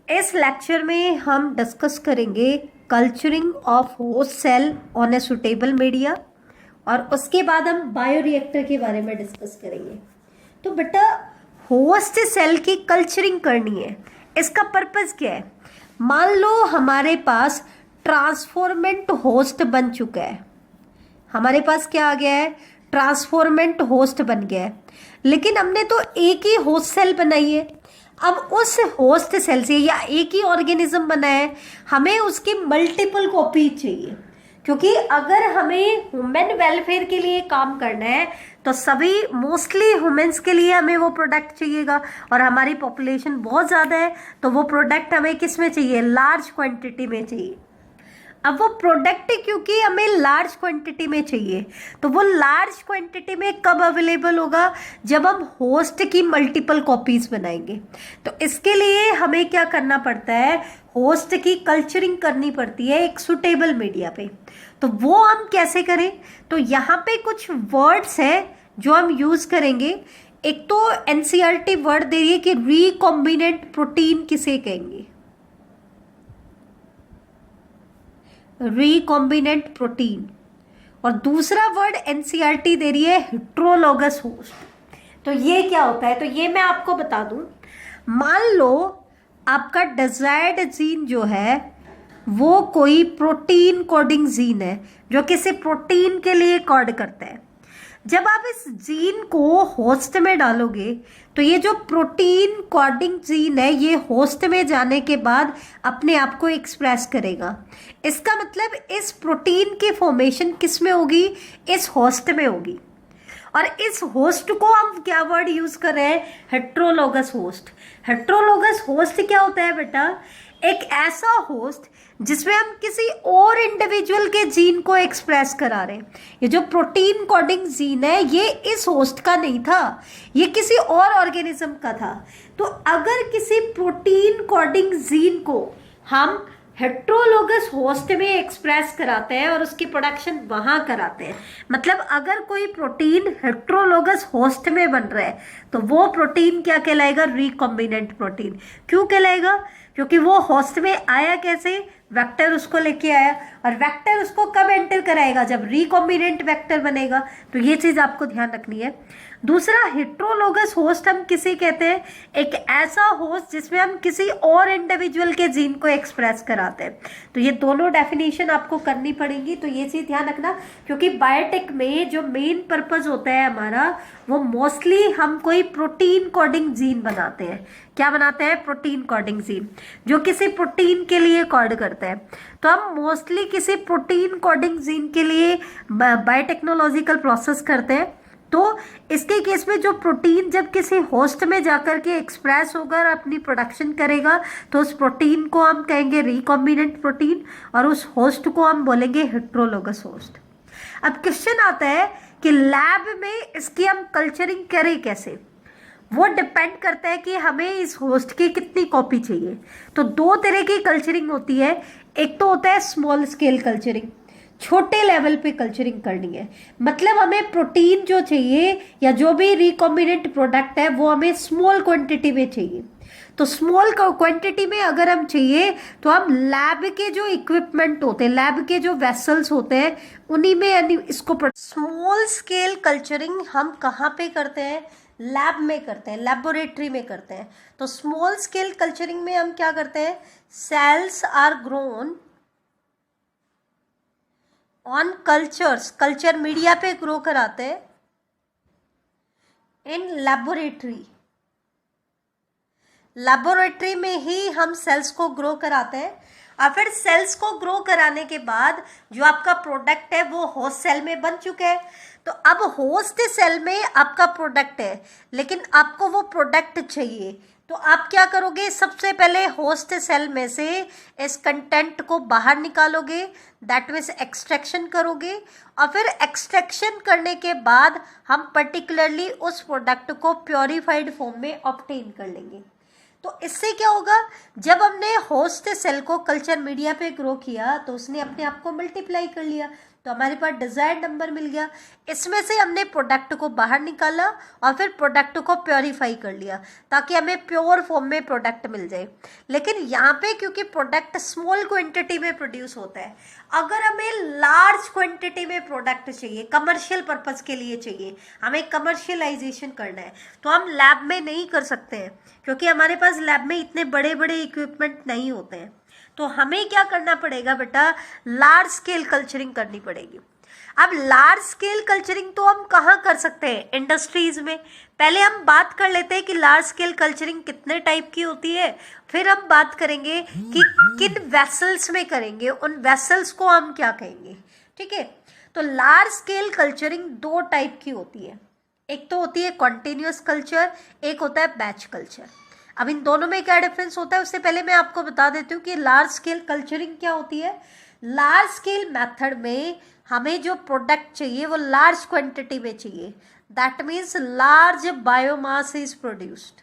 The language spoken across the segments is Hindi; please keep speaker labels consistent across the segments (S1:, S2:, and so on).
S1: इस लेक्चर में हम डिस्कस करेंगे culturing of host cell on a suitable media और उसके बाद हम बायोरिएक्टर के बारे में डिस्कस करेंगे। तो बेटा, होस्ट सेल की कल्चरिंग करनी है, इसका पर्पस क्या है? मान लो हमारे पास ट्रांसफॉर्मेंट होस्ट बन चुका है। हमारे पास क्या आ गया है? ट्रांसफॉर्मेंट होस्ट बन गया है, लेकिन हमने तो एक ही होस्ट सेल बनाई है। अब उस होस्ट सेल से या एक ही ऑर्गेनिज्म बना है, हमें उसकी मल्टीपल कॉपी चाहिए, क्योंकि अगर हमें ह्यूमन वेलफेयर के लिए काम करना है तो सभी मोस्टली ह्यूमंस के लिए हमें वो प्रोडक्ट चाहिएगा, और हमारी पॉपुलेशन बहुत ज़्यादा है तो वो प्रोडक्ट हमें किस में चाहिए? लार्ज क्वांटिटी में चाहिए। अब वो प्रोडक्ट क्योंकि हमें लार्ज क्वांटिटी में चाहिए, तो वो लार्ज क्वांटिटी में कब अवेलेबल होगा? जब हम होस्ट की मल्टीपल कॉपीज बनाएंगे। तो इसके लिए हमें क्या करना पड़ता है? होस्ट की कल्चरिंग करनी पड़ती है एक सुटेबल मीडिया पे। तो वो हम कैसे करें? तो यहाँ पे कुछ वर्ड्स हैं जो हम यूज करेंगे। एक तो एनसीईआरटी वर्ड दे रही है कि रिकॉम्बिनेंट प्रोटीन किसे कहेंगे? Recombinant protein. और दूसरा वर्ड एनसीईआरटी दे रही है हेट्रोलोगस होस्ट। तो ये क्या होता है? तो ये मैं आपको बता दूं। मान लो आपका डिजायर्ड जीन जो है वो कोई प्रोटीन कोडिंग जीन है जो किसी प्रोटीन के लिए कोड करता है। जब आप इस जीन को होस्ट में डालोगे तो ये जो प्रोटीन कोडिंग जीन है ये होस्ट में जाने के बाद अपने आप को एक्सप्रेस करेगा। इसका मतलब इस प्रोटीन की फॉर्मेशन किस में होगी? इस होस्ट में होगी। और इस होस्ट को हम क्या वर्ड यूज कर रहे हैं? Heterologous host. हेट्रोलोगस होस्ट क्या होता है बेटा? एक ऐसा होस्ट जिसमें हम किसी और इंडिविजुअल के जीन को एक्सप्रेस करा रहे हैं। ये जो प्रोटीन कोडिंग जीन है ये इस होस्ट का नहीं था, ये किसी और ऑर्गेनिज्म का था। तो अगर किसी प्रोटीन कोडिंग जीन को हम हेट्रोलोगस होस्ट में एक्सप्रेस कराते हैं और उसकी प्रोडक्शन वहां कराते हैं, मतलब अगर कोई प्रोटीन हेट्रोलोगस होस्ट में बन रहा है तो वो प्रोटीन क्या कहलाएगा? Recombinant protein. क्यों कहलाएगा? क्योंकि वो होस्ट में आया कैसे? वेक्टर उसको लेके आया, और वेक्टर उसको कब एंटर कराएगा? जब रिकॉम्बिनेंट वेक्टर बनेगा। तो ये चीज आपको ध्यान रखनी है। दूसरा, हेट्रोलोगस होस्ट हम किसे कहते हैं? एक ऐसा होस्ट जिसमें हम किसी और इंडिविजुअल के जीन को एक्सप्रेस कराते हैं। तो ये दोनों डेफिनेशन आपको करनी पड़ेगी, तो ये चीज ध्यान रखना, क्योंकि बायोटेक में जो मेन पर्पस होता है हमारा वो मोस्टली हम कोई प्रोटीन कोडिंग जीन बनाते हैं। क्या बनाते हैं? प्रोटीन कोडिंग जीन, जो किसी प्रोटीन के लिए कोड करते हैं। तो हम मोस्टली किसी प्रोटीन कोडिंग जीन के लिए बायोटेक्नोलॉजिकल प्रोसेस करते हैं। तो इसके केस में जो प्रोटीन जब किसी होस्ट में जाकर के एक्सप्रेस होगा और अपनी प्रोडक्शन करेगा तो उस प्रोटीन को हम कहेंगे रिकॉम्बिनेंट प्रोटीन, और उस होस्ट को हम बोलेंगे हेट्रोलोगस होस्ट। अब क्वेश्चन आता है कि लैब में इसकी हम कल्चरिंग करें कैसे? वो डिपेंड करता है कि हमें इस होस्ट की कितनी कॉपी चाहिए। तो दो तरह की कल्चरिंग होती है। एक तो होता है स्मॉल स्केल कल्चरिंग, छोटे लेवल पे कल्चरिंग करनी है, मतलब हमें प्रोटीन जो चाहिए या जो भी रिकॉम्बिनेंट प्रोडक्ट है वो हमें स्मॉल क्वांटिटी में चाहिए। तो स्मॉल क्वांटिटी में अगर हम चाहिए तो हम लैब के जो इक्विपमेंट होते हैं, लैब के जो वेसल्स होते हैं, उन्हीं में इसको स्मॉल स्केल कल्चरिंग हम कहाँ पे करते हैं? लैब में करते हैं, लेबोरेटरी में करते हैं। तो स्मॉल स्केल कल्चरिंग में हम क्या करते हैं? Cells are grown on cultures, culture media पे ग्रो कराते हैं इन लेबोरेटरी। लेबोरेटरी में ही हम सेल्स को ग्रो कराते हैं, और फिर सेल्स को ग्रो कराने के बाद जो आपका प्रोडक्ट है वो होस्ट सेल में बन चुका है। तो अब होस्ट सेल में आपका प्रोडक्ट है, लेकिन आपको वो प्रोडक्ट चाहिए, तो आप क्या करोगे? सबसे पहले होस्ट सेल में से इस कंटेंट को बाहर निकालोगे, दैट मीन्स एक्सट्रैक्शन करोगे, और फिर एक्सट्रैक्शन करने के बाद हम पर्टिकुलरली उस प्रोडक्ट को प्योरीफाइड फॉर्म में ऑब्टेन कर लेंगे। तो इससे क्या होगा? जब हमने होस्ट सेल को कल्चर मीडिया पे ग्रो किया तो उसने अपने आप को मल्टीप्लाई कर लिया। तो हमारे पास डिजायर्ड नंबर मिल गया। इसमें से हमने प्रोडक्ट को बाहर निकाला और फिर प्रोडक्ट को प्योरीफाई कर लिया ताकि हमें प्योर फॉर्म में प्रोडक्ट मिल जाए। लेकिन यहाँ पे क्योंकि प्रोडक्ट स्मॉल क्वांटिटी में प्रोड्यूस होता है, अगर हमें लार्ज क्वांटिटी में प्रोडक्ट चाहिए, कमर्शियल पर्पस के लिए चाहिए, हमें कमर्शियलाइजेशन करना है, तो हम लैब में नहीं कर सकते हैं क्योंकि हमारे पास लैब में इतने बड़े बड़े इक्विपमेंट नहीं होते हैं। तो हमें क्या करना पड़ेगा बेटा, लार्ज स्केल कल्चरिंग करनी पड़ेगी। अब लार्ज स्केल कल्चरिंग तो हम कहाँ कर सकते हैं, इंडस्ट्रीज में। पहले हम बात कर लेते हैं कि लार्ज स्केल कल्चरिंग कितने टाइप की होती है, फिर हम बात करेंगे कि किन वेसल्स में करेंगे, उन वेसल्स को हम क्या कहेंगे। ठीक है, तो लार्ज स्केल कल्चरिंग 2 टाइप की होती है, एक तो होती है कॉन्टिन्यूअस कल्चर, एक होता है बैच कल्चर। अब इन दोनों में क्या डिफरेंस होता है उससे पहले मैं आपको बता देती हूँ कि लार्ज स्केल कल्चरिंग क्या होती है। लार्ज स्केल मेथड में हमें जो प्रोडक्ट चाहिए वो लार्ज क्वांटिटी में चाहिए, that means large biomass is produced.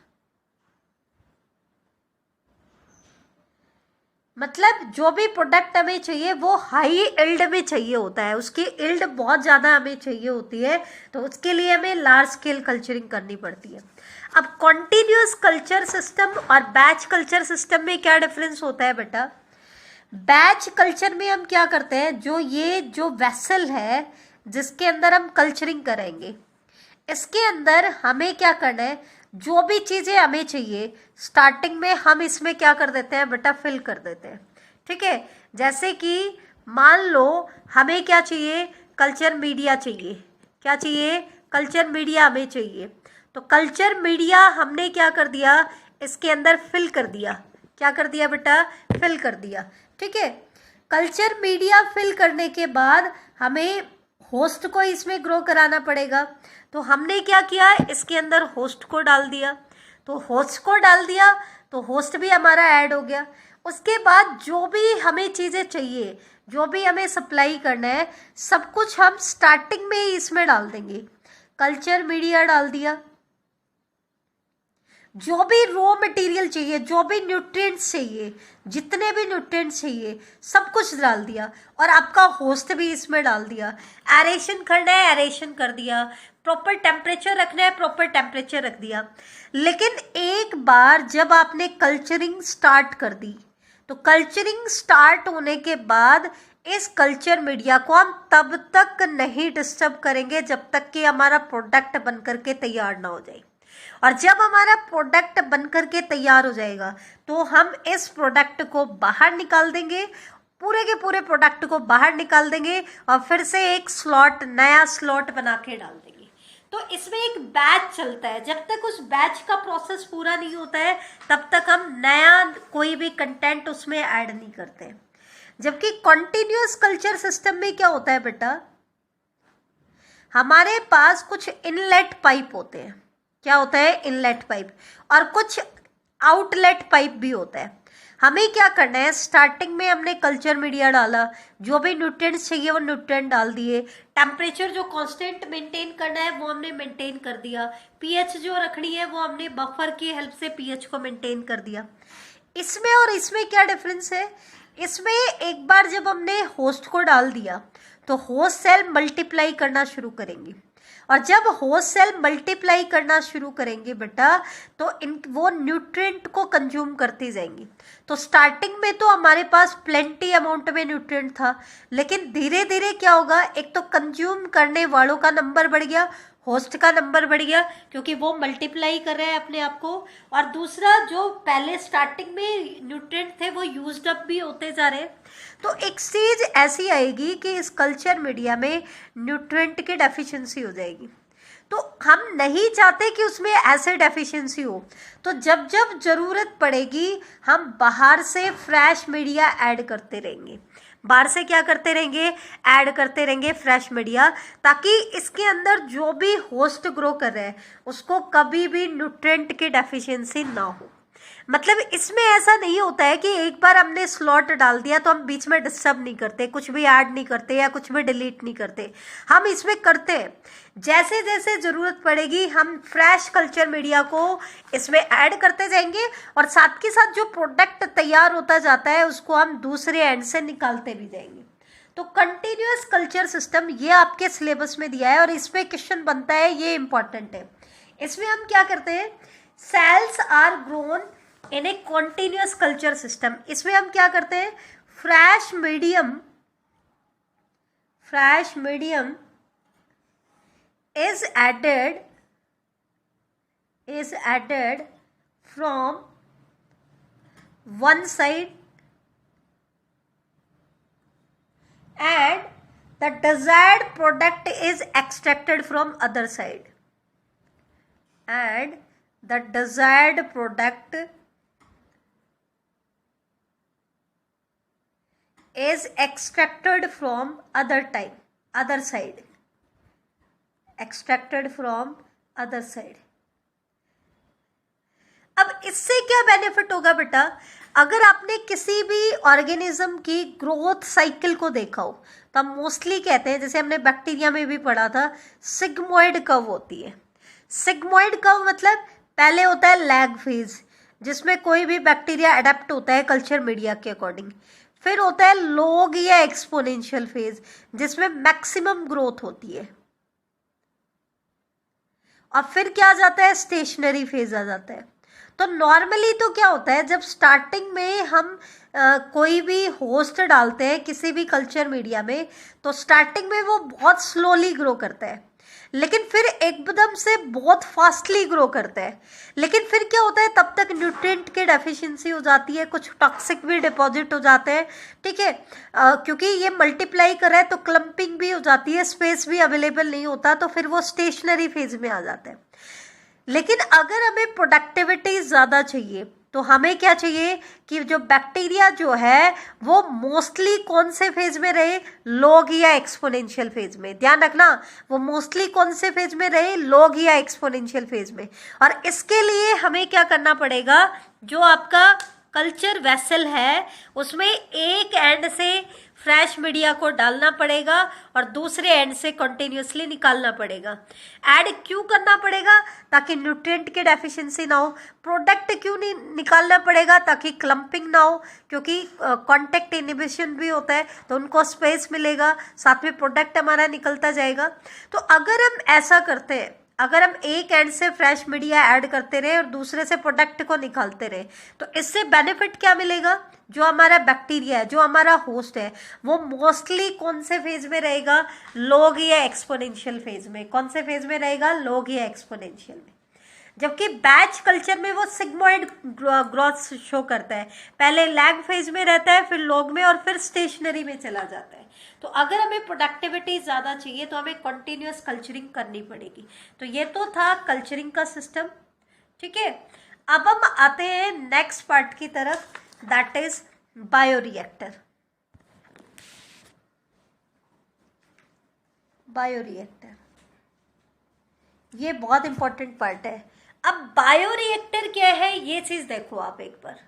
S1: मतलब जो भी प्रोडक्ट हमें चाहिए वो हाई इल्ड में चाहिए होता है, उसकी इल्ड बहुत ज़्यादा हमें चाहिए होती है, तो उसके लिए हमें लार्ज स्केल कल्चरिंग करनी पड़ती है। अब कॉन्टिन्यूअस कल्चर सिस्टम और बैच कल्चर सिस्टम में क्या डिफरेंस होता है बेटा। बैच कल्चर में हम क्या करते हैं, जो वेसल है जिसके अंदर हम कल्चरिंग करेंगे, इसके अंदर हमें क्या करना है, जो भी चीज़ें हमें चाहिए स्टार्टिंग में हम इसमें क्या कर देते हैं बेटा, फिल कर देते हैं। ठीक है, जैसे कि मान लो हमें क्या चाहिए, कल्चर मीडिया चाहिए। क्या चाहिए, कल्चर मीडिया हमें चाहिए। तो कल्चर मीडिया हमने क्या कर दिया, इसके अंदर फिल कर दिया। क्या कर दिया बेटा, फिल कर दिया। ठीक है, कल्चर मीडिया फिल करने के बाद हमें होस्ट को इसमें ग्रो कराना पड़ेगा। तो हमने क्या किया, इसके अंदर होस्ट को डाल दिया। तो होस्ट को डाल दिया तो होस्ट भी हमारा ऐड हो गया। उसके बाद जो भी हमें चीज़ें चाहिए, जो भी हमें सप्लाई करना है, सब कुछ हम स्टार्टिंग में ही इसमें डाल देंगे। कल्चर मीडिया डाल दिया, जो भी रॉ मटेरियल चाहिए, जो भी न्यूट्रिएंट्स चाहिए, जितने भी न्यूट्रिएंट्स चाहिए सब कुछ डाल दिया, और आपका होस्ट भी इसमें डाल दिया। एरेशन करना है, एरेशन कर दिया। प्रॉपर टेम्परेचर रखना है, प्रॉपर टेम्परेचर रख दिया। लेकिन एक बार जब आपने कल्चरिंग स्टार्ट कर दी, तो कल्चरिंग स्टार्ट होने के बाद इस कल्चर मीडिया को हम तब तक नहीं डिस्टर्ब करेंगे जब तक कि हमारा प्रोडक्ट बनकर के तैयार ना हो जाए। और जब हमारा प्रोडक्ट बनकर के तैयार हो जाएगा तो हम इस प्रोडक्ट को बाहर निकाल देंगे, पूरे के पूरे प्रोडक्ट को बाहर निकाल देंगे और फिर से एक स्लॉट, नया स्लॉट बना के डाल देंगे। तो इसमें एक बैच चलता है, जब तक उस बैच का प्रोसेस पूरा नहीं होता है तब तक हम नया कोई भी कंटेंट उसमें ऐड नहीं करते हैं। जबकि कॉन्टिन्यूअस कल्चर सिस्टम में क्या होता है बेटा, हमारे पास कुछ इनलेट पाइप होते हैं। क्या होता है, इनलेट पाइप, और कुछ आउटलेट पाइप भी होता है। हमें क्या करना है, स्टार्टिंग में हमने कल्चर मीडिया डाला, जो भी न्यूट्रिएंट्स चाहिए वो न्यूट्रिएंट डाल दिए, टेम्परेचर जो कांस्टेंट मेंटेन करना है वो हमने मेंटेन कर दिया, पीएच जो रखनी है वो हमने बफर की हेल्प से पीएच को मेंटेन कर दिया। इसमें और इसमें क्या डिफरेंस है, इसमें एक बार जब हमने होस्ट को डाल दिया तो होस्ट सेल मल्टीप्लाई करना शुरू करेंगे, और जब होस्ट सेल मल्टीप्लाई करना शुरू करेंगे बेटा तो वो न्यूट्रिएंट को कंज्यूम करती जाएंगी। तो स्टार्टिंग में तो हमारे पास प्लेंटी अमाउंट में न्यूट्रिएंट था, लेकिन धीरे धीरे क्या होगा, एक तो कंज्यूम करने वालों का नंबर बढ़ गया, होस्ट का नंबर बढ़ गया क्योंकि वो मल्टीप्लाई कर रहे हैं अपने आप को, और दूसरा जो पहले स्टार्टिंग में न्यूट्रिएंट थे वो यूज्ड अप भी होते जा रहे हैं। तो एक स्टेज ऐसी आएगी कि इस कल्चर मीडिया में न्यूट्रिएंट की डेफिशिएंसी हो जाएगी। तो हम नहीं चाहते कि उसमें ऐसे डेफिशिएंसी हो, तो जब जब ज़रूरत पड़ेगी हम बाहर से फ्रेश मीडिया ऐड करते रहेंगे। बाहर से क्या करते रहेंगे, ऐड करते रहेंगे फ्रेश मीडिया, ताकि इसके अंदर जो भी होस्ट ग्रो कर रहे हैं उसको कभी भी न्यूट्रिएंट की डेफिशिएंसी ना हो। मतलब इसमें ऐसा नहीं होता है कि एक बार हमने स्लॉट डाल दिया तो हम बीच में डिस्टर्ब नहीं करते, कुछ भी ऐड नहीं करते या कुछ भी डिलीट नहीं करते। हम इसमें करते हैं, जैसे जैसे ज़रूरत पड़ेगी हम फ्रेश कल्चर मीडिया को इसमें ऐड करते जाएंगे, और साथ के साथ जो प्रोडक्ट तैयार होता जाता है उसको हम दूसरे एंड से निकालते भी जाएंगे। तो कंटिन्यूअस कल्चर सिस्टम ये आपके सिलेबस में दिया है और इस पे क्वेश्चन बनता है, ये इंपॉर्टेंट है। इसमें हम क्या करते हैं, cells are grown in a continuous culture system. इसमें हम क्या करते हैं, fresh medium is added from one side and the desired product is extracted from other side, and the desired product is extracted from other side, extracted from other side. अब इससे क्या बेनिफिट होगा बेटा, अगर आपने किसी भी ऑर्गेनिज्म की ग्रोथ साइकिल को देखा हो तो हम मोस्टली कहते हैं, जैसे हमने बैक्टीरिया में भी पढ़ा था, सिग्मोइड कर्व होती है। सिग्मोइड कर्व मतलब पहले होता है लैग फेज, जिसमें कोई भी बैक्टीरिया अडेप्ट होता है कल्चर मीडिया के अकॉर्डिंग। फिर होता है लॉग या एक्सपोनेंशियल फेज, जिसमें मैक्सिमम ग्रोथ होती है। और फिर क्या आ जाता है, स्टेशनरी फेज आ जाता है। तो नॉर्मली तो क्या होता है, जब स्टार्टिंग में हम कोई भी होस्ट डालते हैं किसी भी कल्चर मीडिया में, तो स्टार्टिंग में वो बहुत स्लोली ग्रो करता है, लेकिन फिर एकदम से बहुत फास्टली ग्रो करता है। लेकिन फिर क्या होता है, तब तक न्यूट्रिएंट की डेफिशिएंसी हो जाती है, कुछ टॉक्सिक भी डिपॉजिट हो जाते हैं, ठीक है, क्योंकि ये मल्टीप्लाई कर रहा है तो क्लम्पिंग भी हो जाती है, स्पेस भी अवेलेबल नहीं होता, तो फिर वो स्टेशनरी फेज में आ जाता है। लेकिन अगर हमें प्रोडक्टिविटी ज़्यादा चाहिए तो हमें क्या चाहिए कि जो बैक्टीरिया जो है वो मोस्टली कौन से फेज में रहे, लॉग या एक्सपोनेंशियल फेज में। ध्यान रखना, वो मोस्टली कौन से फेज में रहे, लॉग या एक्सपोनेंशियल फेज में। और इसके लिए हमें क्या करना पड़ेगा, जो आपका कल्चर वेसल है उसमें एक एंड से फ्रेश मीडिया को डालना पड़ेगा और दूसरे एंड से कंटिन्यूसली निकालना पड़ेगा। ऐड क्यों करना पड़ेगा, ताकि न्यूट्रिएंट की डेफिशिएंसी ना हो। प्रोडक्ट क्यों नहीं निकालना पड़ेगा, ताकि क्लम्पिंग ना हो, क्योंकि कांटेक्ट इनहिबिशन भी होता है तो उनको स्पेस मिलेगा, साथ में प्रोडक्ट हमारा निकलता जाएगा। तो अगर हम ऐसा करते हैं, अगर हम एक एंड से फ्रेश मीडिया ऐड करते रहे और दूसरे से प्रोडक्ट को निकालते रहे, तो इससे बेनिफिट क्या मिलेगा, जो हमारा बैक्टीरिया है, जो हमारा होस्ट है, वो मोस्टली कौन से फेज में रहेगा, लॉग या एक्सपोनेंशियल फेज में। कौन से फेज में रहेगा, लॉग या एक्सपोनेंशियल में। जबकि बैच कल्चर में वो सिग्मोइड ग्रोथ शो करता है, पहले लैग फेज में रहता है, फिर लॉग में, और फिर स्टेशनरी में चला जाता है। तो अगर हमें प्रोडक्टिविटी ज़्यादा चाहिए तो हमें कंटिन्यूअस कल्चरिंग करनी पड़ेगी। तो ये तो था कल्चरिंग का सिस्टम, ठीक है। अब हम आते हैं नेक्स्ट पार्ट की तरफ, दैट इज बायोरिएक्टर। बायोरिएक्टर ये बहुत इंपॉर्टेंट पार्ट है। अब बायोरिएक्टर क्या है, ये चीज देखो आप एक बार।